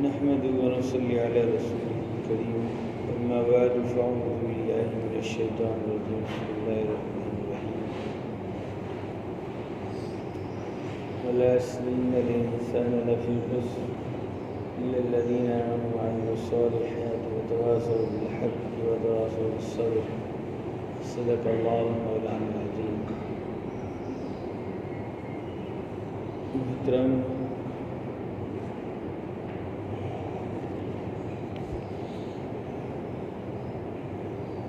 نحمده ونصلي على رسوله الكريم أما بعد فأعوذ بالله من الشيطان الرجيم بسم الله الرحمن الرحيم والعصر إن الإنسان لفي خسر إلا الذين آمنوا وعملوا الصالحات وتواصوا بالحق وتواصوا بالصبر صدق الله مولانا العظيم. محترم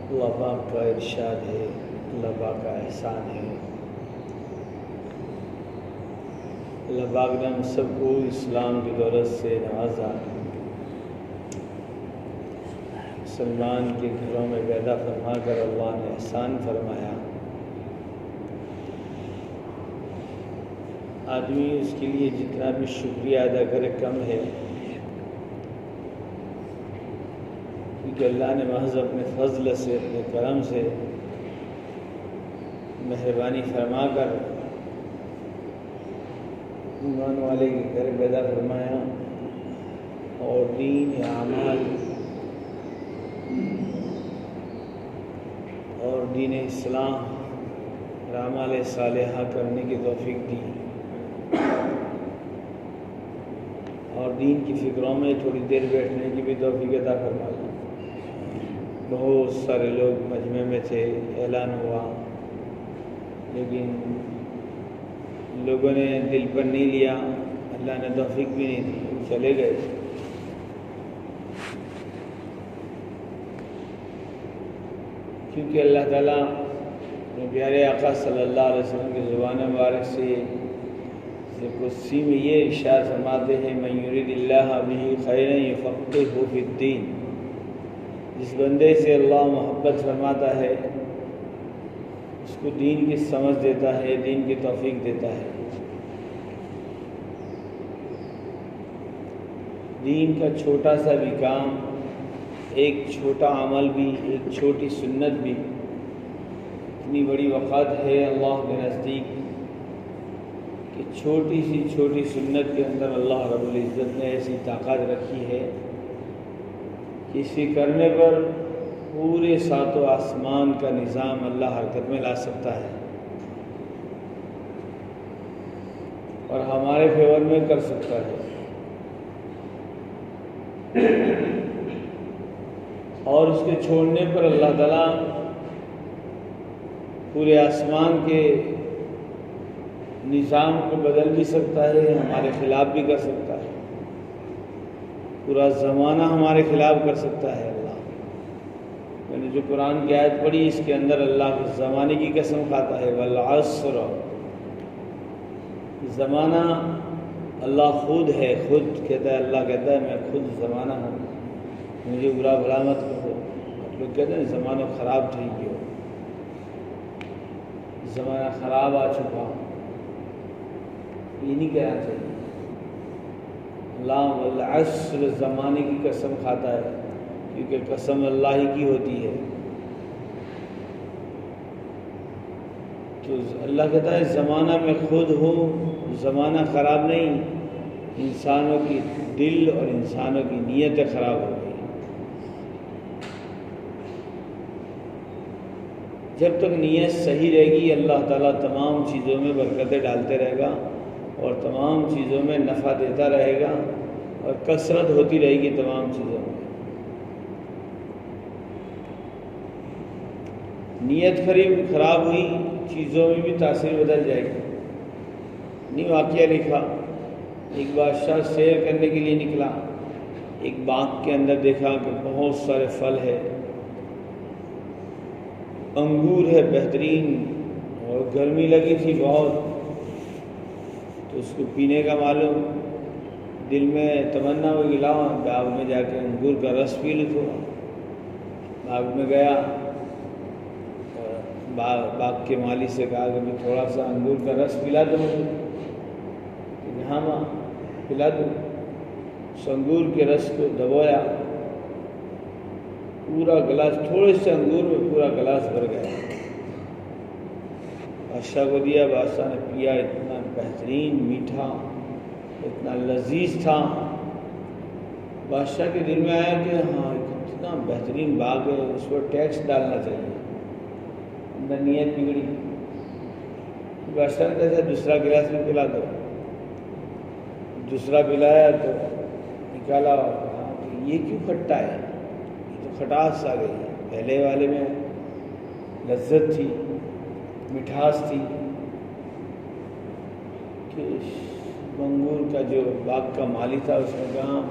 اللہ پاک کا ارشاد ہے، اللہ پاک کا احسان ہے، اللہ پاک نے ہم سب کو اسلام کی دولت سے نوازا، مسلمان کے گھروں میں پیدا فرما کر اللہ نے احسان فرمایا. آدمی اس کے لیے جتنا بھی شکریہ ادا کرے کم ہے، کیونکہ اللہ نے محض اپنے فضل سے، اپنے کرم سے مہربانی فرما کر ایمان والے کے گھر پیدا فرمایا اور دین، اعمال اور دین اسلام اور اعمال صالحہ کرنے کی توفیق دی اور دین کی فکروں میں تھوڑی دیر بیٹھنے کی بھی توفیق عطا فرمایا. بہت سارے لوگ مجمع میں تھے، اعلان ہوا، لیکن لوگوں نے دل پر نہیں لیا، اللہ نے توفیق بھی نہیں دی، چلے گئے. کیونکہ اللہ تعالیٰ اپنے پیارے آقا صلی اللہ علیہ وسلم کی زبان مبارک سے قدسی میں یہ ارشاد فرماتے ہیں، من یرید اللہ بہ خیرا یفقہہ فی الدین. جس بندے سے اللہ محبت فرماتا ہے اس کو دین کی سمجھ دیتا ہے، دین کی توفیق دیتا ہے. دین کا چھوٹا سا بھی کام، ایک چھوٹا عمل بھی، ایک چھوٹی سنت بھی اتنی بڑی وقت ہے اللہ کے نزدیک کہ چھوٹی سنت کے اندر اللہ رب العزت نے ایسی طاقت رکھی ہے کہ اسی کرنے پر پورے ساتوں آسمان کا نظام اللہ حرکت میں لا سکتا ہے اور ہمارے فیور میں کر سکتا ہے. اور اس کے چھوڑنے پر اللہ تعالیٰ پورے آسمان کے نظام کو بدل بھی سکتا ہے، ہمارے خلاف بھی کر سکتا ہے، پورا زمانہ ہمارے خلاف کر سکتا ہے. اللہ، میں نے جو قرآن کی آیت پڑھی اس کے اندر اللہ کے زمانے کی قسم کھاتا ہے، والعصر. زمانہ اللہ خود ہے، خود کہتا ہے، اللہ کہتا ہے میں خود زمانہ ہوں، مجھے برا بھلا مت کہو. لوگ کہتے ہیں زمانہ خراب ٹھیک ہو، زمانہ خراب آ چکا، یہ نہیں کہنا چاہیے. اللہ والعصر زمانے کی قسم کھاتا ہے کیونکہ قسم اللہ ہی کی ہوتی ہے. تو اللہ کہتا ہے زمانہ میں خود ہوں، زمانہ خراب نہیں، انسانوں کی دل اور انسانوں کی نیتیں خراب ہو گئی. جب تک نیت صحیح رہے گی اللہ تعالیٰ تمام چیزوں میں برکتیں ڈالتے رہے گا اور تمام چیزوں میں نفع دیتا رہے گا اور کثرت ہوتی رہے گی تمام چیزوں میں. نیت خراب ہوئی، چیزوں میں بھی تاثیر بدل جائے گی. نہیں واقعہ لکھا، ایک بادشاہ سیر کرنے کے لیے نکلا، ایک باغ کے اندر دیکھا کہ بہت سارے پھل ہے، انگور ہے بہترین، اور گرمی لگی تھی بہت، تو اس کو پینے کا معلوم، دل میں تمنا ہو کہ لاؤ باغ میں جا کے انگور کا رس پی لوں. تھوڑا باغ میں گیا، باغ کے مالی سے کہا کہ تھوڑا سا انگور کا رس پلا دو مجھے. ہاں ماں پلا دو. اس انگور کے رس کو دبویا، پورا گلاس، تھوڑے سے انگور میں پورا گلاس بھر گیا. بادشاہ کو دیا، بادشاہ نے پیا، اتنا بہترین میٹھا، اتنا لذیذ تھا۔ بادشاہ کے دل میں آیا کہ ہاں اتنا بہترین باغ ہے، اس پر ٹیکس ڈالنا چاہیے۔ اندر نیت بگڑی، بادشاہ نے کہا دوسرا گلاس بھی پلا دو۔ دوسرا پلایا تو نکالا، کہا کہ یہ کیوں کھٹا ہے، یہ تو کھٹاس آ گئی ہے، پہلے والے میں لذت تھی، مٹھاس تھی۔ کہ انگور کا جو باغ کا مالی تھا اس نے کہا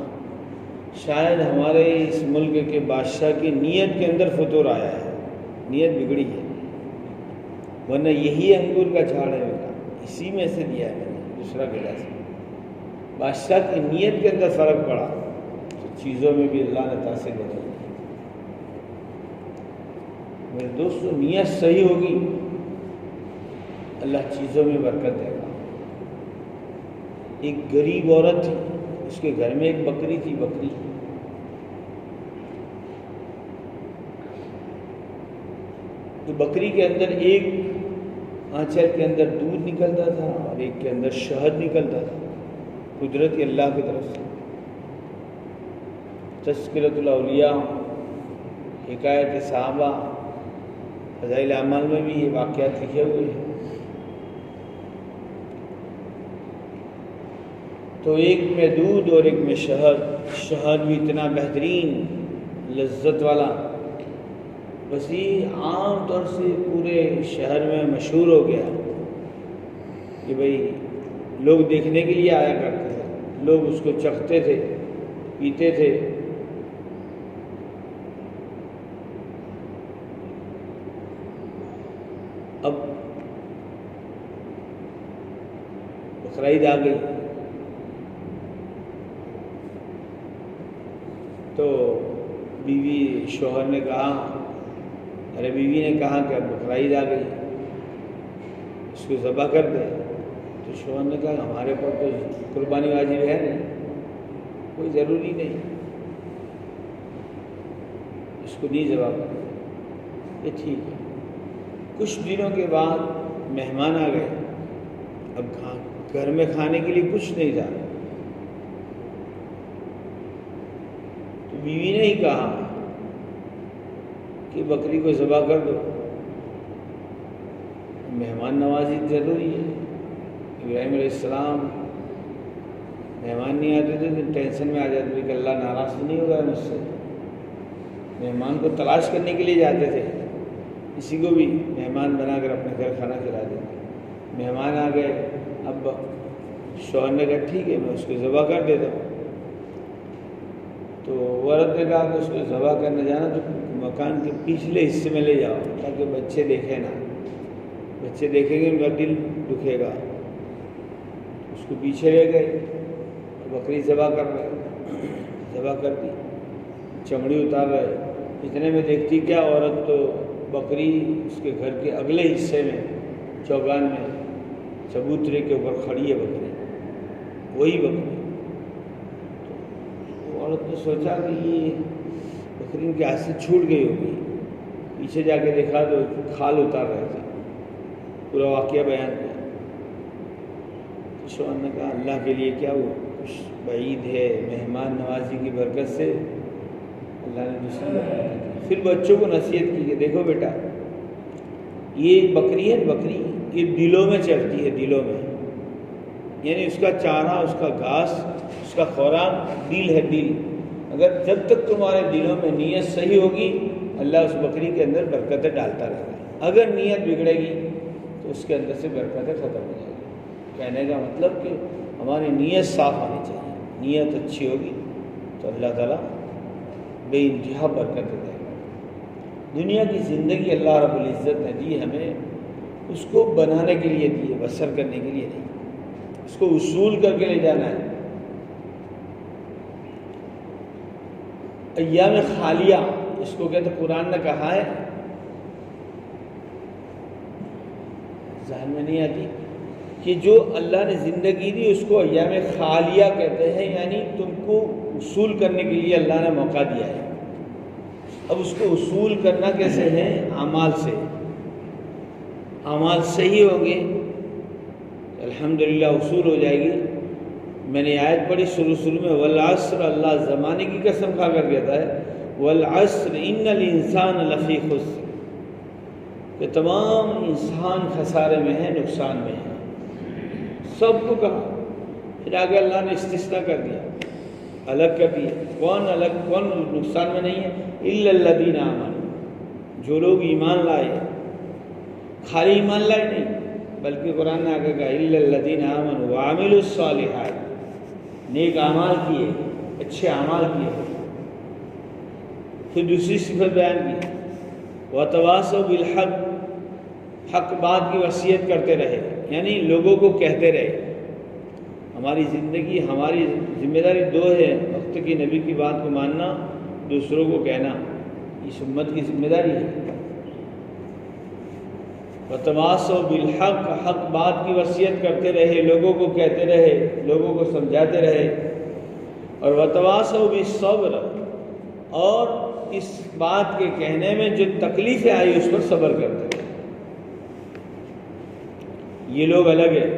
شاید ہمارے اس ملک کے بادشاہ کی نیت کے اندر فطور آیا ہے، نیت بگڑی ہے، ورنہ یہی انگور کا جھاڑ ہے میرا، اسی میں سے دیا ہے میں نے دوسرا گلاس۔ بادشاہ کی نیت کے اندر فرق پڑا تو چیزوں میں بھی اللہ نے تاثیر بدل دی۔ میرے دوستو، نیت صحیح ہوگی اللہ چیزوں میں برکت دے گا۔ ایک غریب عورت تھی، اس کے گھر میں ایک بکری تھی، بکری تو بکری کے اندر ایک آنچل کے اندر دودھ نکلتا تھا اور ایک کے اندر شہد نکلتا تھا، قدرتی اللہ کی طرف سے۔ تذکرۃ الاولیاء، حکایت صحابہ، فضائل اعمال میں بھی یہ واقعات لکھے ہوئے ہیں۔ تو ایک میں دودھ اور ایک میں شہد، شہد بھی اتنا بہترین لذت والا، بس یہ عام طور سے پورے شہر میں مشہور ہو گیا کہ بھئی لوگ دیکھنے کے لیے آیا کرتے تھے، لوگ اس کو چکھتے تھے، پیتے تھے۔ اب بقرعید آ گئی تو بیوی شوہر نے کہا، ارے بیوی نے کہا کہ اب بقرعید آ گئی، اس کو ذبح کر دے۔ تو شوہر نے کہا ہمارے پر تو قربانی واجب ہے نہیں، کوئی ضروری نہیں، اس کو نہیں ذبح کر دے۔ یہ ٹھیک ہے۔ کچھ دنوں کے بعد مہمان آ گئے، اب گھر میں کھانے کے لیے کچھ نہیں تھا، تو بیوی نے ہی کہا کہ بکری کو ذبح کر دو، مہمان نوازی ضروری ہے۔ ابراہیم علیہ السلام مہمان نہیں آتے تھے تو ٹینشن میں آ جاتے تھے کہ اللہ ناراض تو نہیں ہوگا مجھ سے۔ مہمان کو تلاش کرنے کے لیے جاتے تھے، کسی کو بھی مہمان بنا کر اپنے گھر کھانا کھلا دیتے۔ مہمان آ گئے، اب شوہر نے کہا ٹھیک ہے میں اس کو ذبح کر دیتا ہوں۔ تو عورت نے کہا کہ اس کو ذبح کرنے جانا تو مکان کے پچھلے حصے میں لے جاؤ تاکہ بچے دیکھیں نہ، بچے دیکھیں گے ان کا دل دکھے گا۔ اس کو پیچھے لے گئے، بکری ذبح کر رہے، ذبح کر دی، چمڑی اتار رہے، اتنے میں دیکھتی کیا عورت تو بکری اس کے گھر کے اگلے حصے میں چوگان میں چبوترے کے اوپر کھڑی ہے بکری، وہی بکری۔ تو عورت نے سوچا کہ یہ بکری ان کے ہاتھ سے چھوٹ گئی ہوگی، پیچھے جا کے دیکھا تو کھال اتار رہے تھے، پورا واقعہ بیان کیا۔ شوہر نے کہا اللہ کے لیے کیا وہ خوش بعید ہے، مہمان نوازی کی برکت سے اللہ نے دوسری برکت دی۔ پھر بچوں کو نصیحت کی کہ دیکھو بیٹا یہ بکری ہے، بکری یہ دلوں میں چلتی ہے، دلوں میں، یعنی اس کا چارہ، اس کا گھاس، اس کا خوراک دل ہے، دل۔ اگر جب تک تمہارے دلوں میں نیت صحیح ہوگی اللہ اس بکری کے اندر برکتیں ڈالتا رہے گا، اگر نیت بگڑے گی تو اس کے اندر سے برکتیں ختم ہو جائیں گی۔ کہنے کا مطلب کہ ہماری نیت صاف ہونی چاہیے، نیت اچھی ہوگی تو اللہ تعالیٰ بے انتہا برکت دے گا۔ دنیا کی زندگی اللہ رب العزت نے دی ہمیں اس کو بنانے کے لیے دی ہے، بسر کرنے کے لیے نہیں، اس کو اصول کر کے لے جانا ہے۔ ایام خالیہ اس کو کہتے قرآن نے کہا ہے، ذہن میں نہیں آتی کہ جو اللہ نے زندگی دی اس کو ایام خالیہ کہتے ہیں، یعنی تم کو اصول کرنے کے لیے اللہ نے موقع دیا ہے۔ اب اس کو اصول کرنا کیسے ہے؟ اعمال سے۔ اعمال صحیح ہوں گے الحمدللہ وصول ہو جائے گی۔ میں نے آیت پڑھی شروع میں والعصر، اللہ زمانے کی قسم کھا کر کہتا ہے والعصر ان الانسان لفی خسر، کہ تمام انسان خسارے میں ہیں، نقصان میں ہیں، سب کو کہا۔ پھر آگے اللہ نے استثناء کر دیا، الگ کر دیا۔ کون نقصان میں نہیں ہے؟ الا الذین آمنوا، جو لوگ ایمان لائے، خالی ایمان لائے نہیں بلکہ قرآن نے آگے کہا الا الذین آمنوا وعملوا الصالحات، نیک اعمال کیے، اچھے اعمال کیے۔ پھر دوسری صفت بیان کی وتواصوا بالحق، حق بات کی وصیت کرتے رہے، یعنی لوگوں کو کہتے رہے۔ ہماری زندگی، ہماری ذمہ داری دو ہے، وقت کی نبی کی بات کو ماننا، دوسروں کو کہنا، اس امت کی ذمہ داری ہے۔ وتواصوا بالحق، حق بات کی وصیت کرتے رہے، لوگوں کو کہتے رہے، لوگوں کو سمجھاتے رہے۔ اور وتواصوا بالصبر، اور اس بات کے کہنے میں جو تکلیفیں آئی اس پر صبر کرتے رہے۔ یہ لوگ الگ ہیں،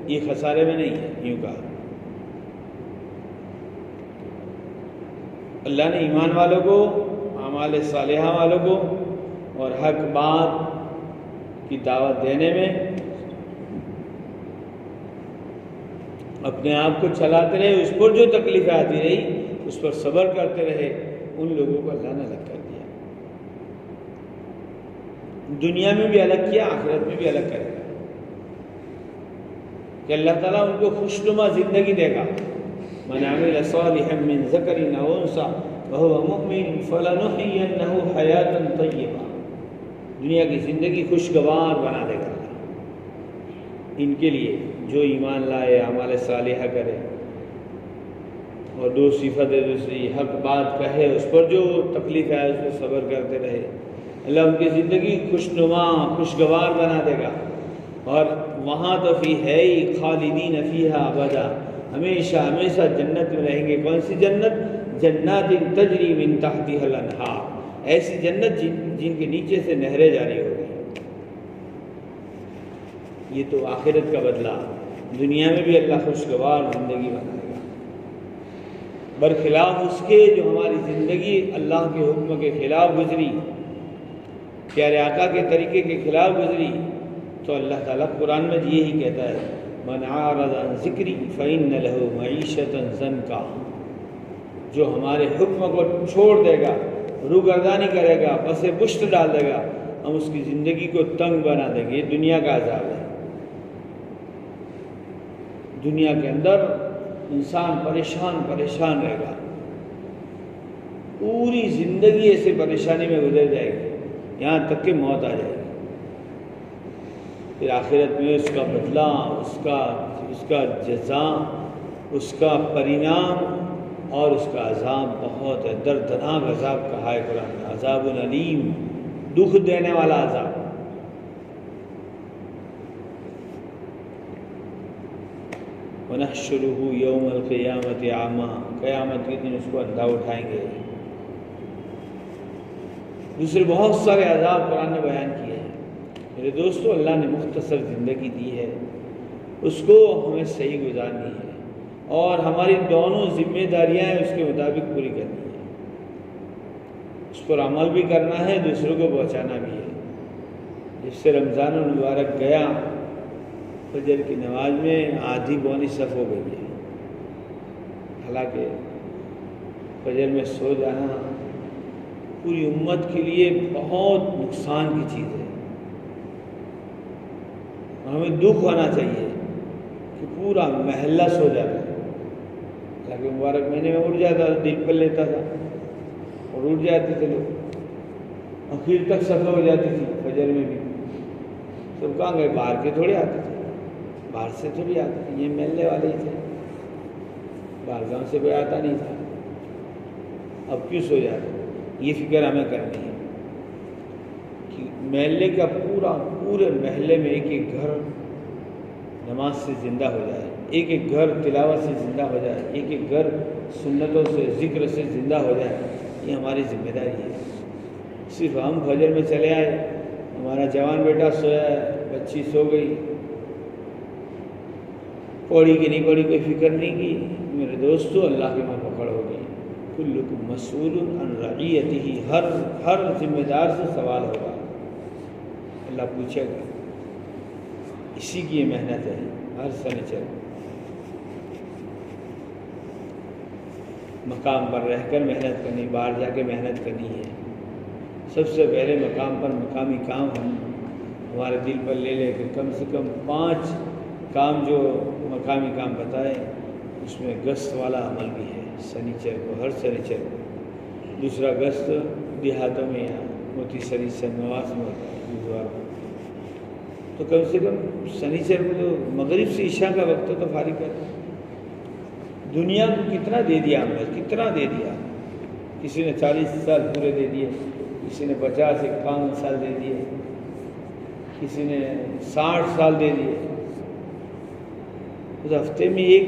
یہ خسارے میں نہیں ہے، یوں کہا۔ اللہ نے ایمان والوں کو، اعمال صالحہ والوں کو اور حق بات کی دعوت دینے میں اپنے آپ کو چلاتے رہے، اس پر جو تکلیفیں آتی رہی اس پر صبر کرتے رہے، ان لوگوں کو اللہ نے الگ کر دیا۔ دنیا میں بھی الگ کیا، آخرت میں بھی الگ کرے گا، کہ اللہ تعالیٰ ان کو خوشنما زندگی دے گا۔ من عمل صالحا من ذکر او انثی وهو مؤمن فلنحینہ حیاتا طیبہ، دنیا کی زندگی خوشگوار بنا دے گا ان کے لیے جو ایمان لائے، اعمال صالحہ کرے، اور دو صفت ہے دوسری، حق بات کہے، اس پر جو تکلیف ہے اس پر صبر کرتے رہے، اللہ ان کی زندگی خوشنما خوشگوار بنا دے گا۔ اور وہاں تو فی ہے ہی خالدین فیہا ابدا، ہمیشہ ہمیشہ جنت میں رہیں گے۔ کون سی جنت؟ جنات تجری من تحتها الانہار، ایسی جنت جن کے نیچے سے نہریں جاری ہوگی۔ یہ تو آخرت کا بدلہ، دنیا میں بھی اللہ خوشگوار زندگی بنائے گا، برخلاف اس کے جو ہماری زندگی اللہ کے حکم کے خلاف گزری، پیارے آقا کے طریقے کے خلاف گزری، تو اللہ تعالیٰ قرآن میں یہی کہتا ہے من اعرض عن ذکری فإن له معیشۃ ضنکا، جو ہمارے حکم کو چھوڑ دے گا، روگردانی کرے گا، پس پشت ڈال دے گا، ہم اس کی زندگی کو تنگ بنا دیں گے۔ یہ دنیا کا عذاب ہے، دنیا کے اندر انسان پریشان رہے گا، پوری زندگی ایسے پریشانی میں گزر جائے گی یہاں تک کہ موت آ جائے گی۔ پھر آخرت میں اس کا بدلہ، اس کا جزا، اس کا پرینام اور اس کا عذاب بہت ہے، دردناک عذاب کہا ہے قرآن میں، عذاب علیم، دکھ دینے والا عذاب۔ وَنَحْشُرُهُ يَوْمَ الْقِيَامَةِ أَعْمَىٰ، قیامت کے دن اس کو اندھا اٹھائیں گے۔ دوسرے بہت سارے عذاب قرآن نے بیان کیے ہیں۔ میرے دوستو، اللہ نے مختصر زندگی دی ہے، اس کو ہمیں صحیح گزارنی ہے، اور ہماری دونوں ذمہ داریاں ہیں اس کے مطابق پوری کرنی ہے، اس پر عمل بھی کرنا ہے، دوسروں کو پہنچانا بھی ہے۔ جس سے رمضان المبارک گیا، فجر کی نماز میں آدھی پونی صف ہو گئی ہے، حالانکہ فجر میں سو جانا پوری امت کے لیے بہت نقصان کی چیز ہے، اور ہمیں دکھ ہونا چاہیے کہ پورا محلہ سو جاتا ہے، حالانکہ مبارک مہینے میں اٹھ جاتا تھا، دل پر لیتا تھا اور اٹھ جاتے تھے لوگ، آخر تک صفحہ ہو جاتی تھی فجر میں بھی۔ سب کہاں گئے؟ باہر کے تھوڑے آتے تھے، باہر سے تھوڑی آتے تھے، یہ محلے والے ہی تھے، باہر گاؤں سے کوئی آتا نہیں تھا۔ اب کیوں سو جاتے؟ یہ فکر ہمیں کرنی ہے کہ محلے کا پورے محلے میں ایک ایک گھر نماز سے زندہ ہو جائے، ایک ایک گھر تلاوت سے زندہ ہو جائے، ایک ایک گھر سنتوں سے ذکر سے زندہ ہو جائے۔ یہ ہماری ذمہ داری ہے۔ صرف ہم فجر میں چلے آئے، ہمارا جوان بیٹا سویا ہے، بچی سو گئی، پوڑی کی نہیں پوڑی کوئی فکر نہیں کی، میرے دوستو اللہ کی ماں پکڑ ہو گئی۔ کلکم مسئول عن رعیتہ، ہر ذمہ دار سے سوال ہوگا، اللہ پوچھے گا۔ اسی کی یہ محنت ہے، ہر سنیچر مقام پر رہ کر محنت کرنی، باہر جا کے محنت کرنی ہے۔ سب سے پہلے مقام پر مقامی کام ہم ہمارے دل پر لے لے کے کم سے کم 5 کام جو مقامی کام بتائے، اس میں گشت والا عمل بھی ہے، سنیچر کو، ہر سنیچر کو۔ دوسرا گشت دیہاتوں میں یا موتی سری سے نواز میں ہوتا ہے بدوار کو، تو کم سے کم سنیچر کو تو مغرب سے عشاء کا وقت تو فارغ کر۔ دنیا کو کتنا دے دیا ہم نے، کتنا دے دیا، کسی نے 40 سال پورے دے دیے، کسی نے 50-51 سال دے دیے، کسی نے 60 سال دے دیے۔ اس ہفتے میں ایک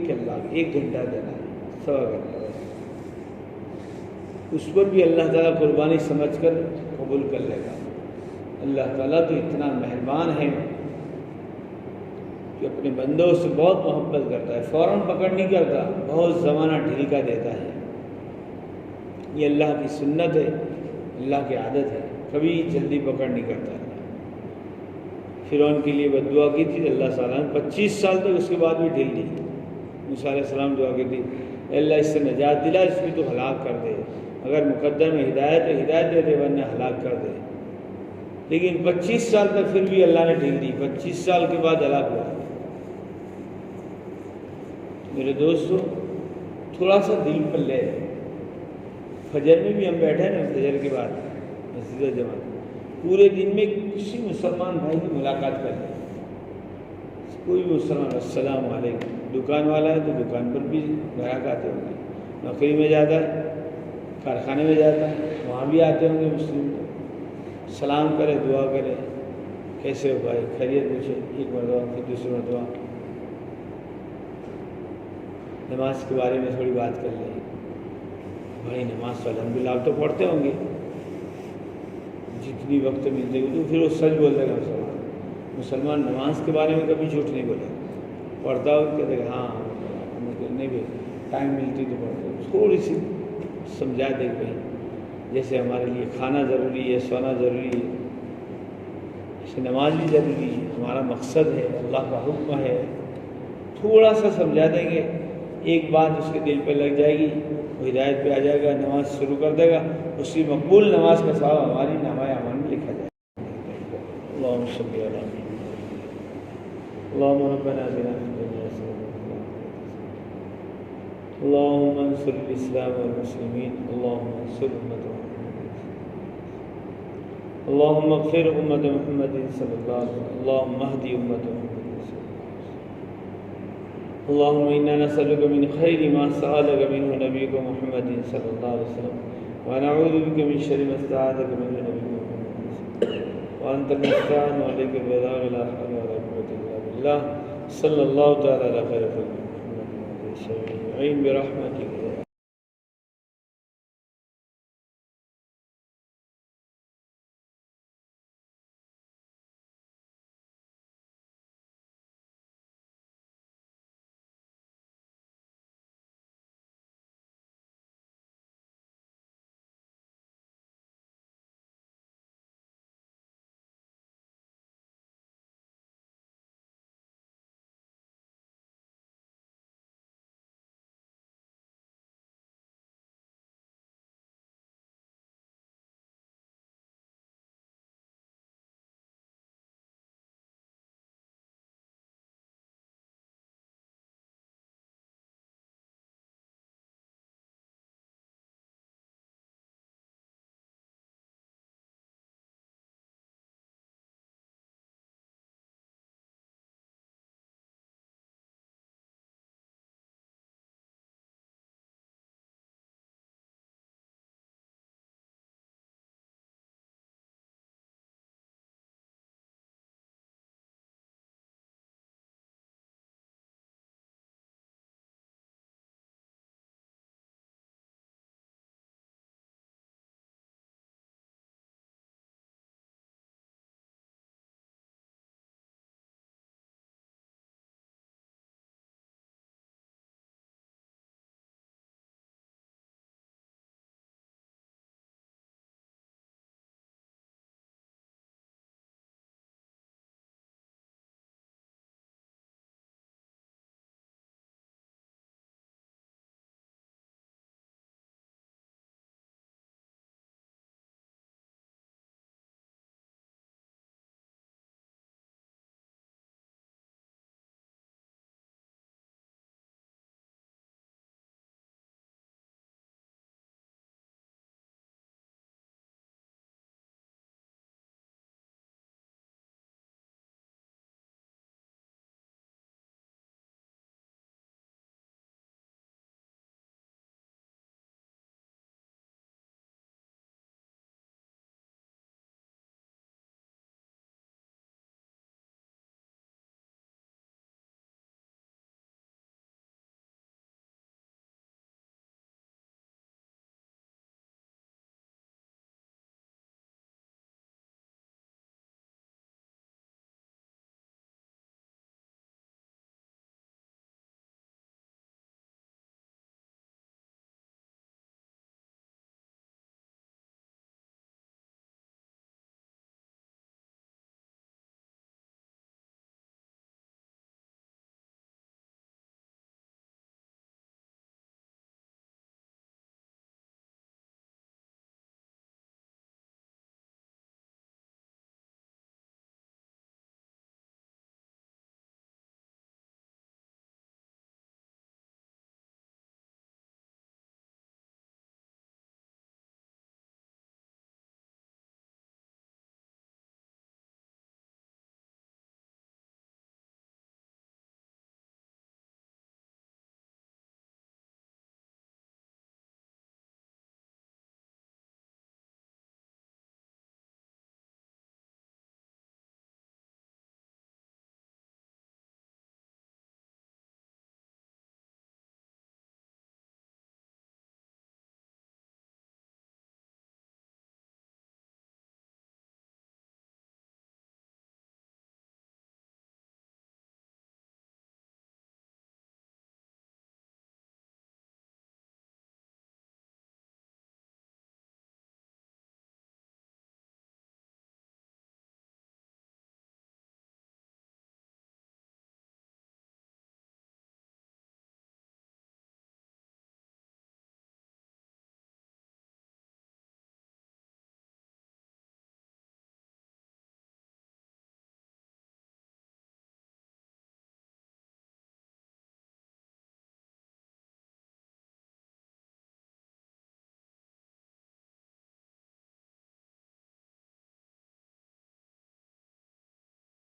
گھنٹہ دینا ہے، 1.25 گھنٹہ بس، اس پر بھی اللہ تعالیٰ قربانی سمجھ کر قبول کر لے گا۔ اللہ تعالیٰ تو اتنا مہربان ہے کہ اپنے بندوں سے بہت محبت کرتا ہے، فوراً پکڑ نہیں کرتا، بہت زمانہ ڈھیل کا دیتا ہے۔ یہ اللہ کی سنت ہے، اللہ کی عادت ہے، کبھی جلدی پکڑ نہیں کرتا۔ فرعون کے لیے بد دعا کی تھی اللہ تعالیٰ نے 25 سال تک، اس کے بعد بھی ڈھیل دی۔ موسیٰ علیہ السلام دعا کی تھی، اے اللہ اس سے نجات دلا، اس کی تو ہلاک کر دے، اگر مقدر میں ہدایت ہے ہدایت دے دے، ورنہ ہلاک کر دے۔ لیکن 25 سال تک پھر بھی اللہ نے ڈھیل دی، 25 سال کے بعد ہلاک ہوا۔ میرے دوستو تھوڑا سا دل پر لے، فجر میں بھی ہم بیٹھے ہیں نا، فجر کے بعد مسجد جماعت، پورے دن میں کسی مسلمان بھائی کی ملاقات کر لیں، کوئی مسلمان السلام علیکم۔ دکان والا ہے تو دکان پر بھی گراہک آتے ہوں گے، نوکری میں جاتا ہے، کارخانے میں جاتا ہے، وہاں بھی آتے ہوں گے مسلم، سلام کرے، دعا کرے، کیسے ہو بھائی، خیریت پوچھے، ایک مرتبہ پھر دوسری مرتبہ نماز کے بارے میں تھوڑی بات کر لیں، بھائی نماز تو الحمدللہ آپ تو پڑھتے ہوں گے، جتنی وقت ملتے گا تو پھر وہ سچ بول دے گا۔ مسلمان نماز کے بارے میں کبھی جھوٹ نہیں بولے، پڑھتا ہو کہتے کہ ہاں نہیں بھی ٹائم ملتی تو پڑھتے، تھوڑی سی سمجھا دے گئی، جیسے ہمارے لیے کھانا ضروری ہے، سونا ضروری ہے، جیسے نماز بھی ضروری ہے، ہمارا مقصد ہے، اللہ کا حکم ہے، تھوڑا سا سمجھا دیں گے، ایک بات اس کے دل پہ لگ جائے گی، وہ ہدایت پہ آ جائے گا، نماز شروع کر دے گا، اس کی مقبول نماز کا ثواب ہماری نامۂ اعمال میں لکھا جائے گا۔ اللہم صلی علی محمد، اللہم ربنا آتنا فی الدنیا حسنۃ اللہم انصر الاسلام والمسلمین، اللہم انصر امت محمد، اللہم اغفر امت محمد صلی اللہ علیہ وسلم، اللہم اہدی امت محمد، اللہم انا نسألک من خیر ما سألک منہ نبیک محمد صلی اللہ علیہ وسلم، ونعوذ بک من شر ما استعاذک منہ نبیک محمد صلی اللہ علیہ وسلم، وانت المستعان وعلیک البلاغ لا حول ولا قوة الا باللہ، صلی اللہ تعالی علی خیر خلق محمد وعلیہ وسلم برحمتک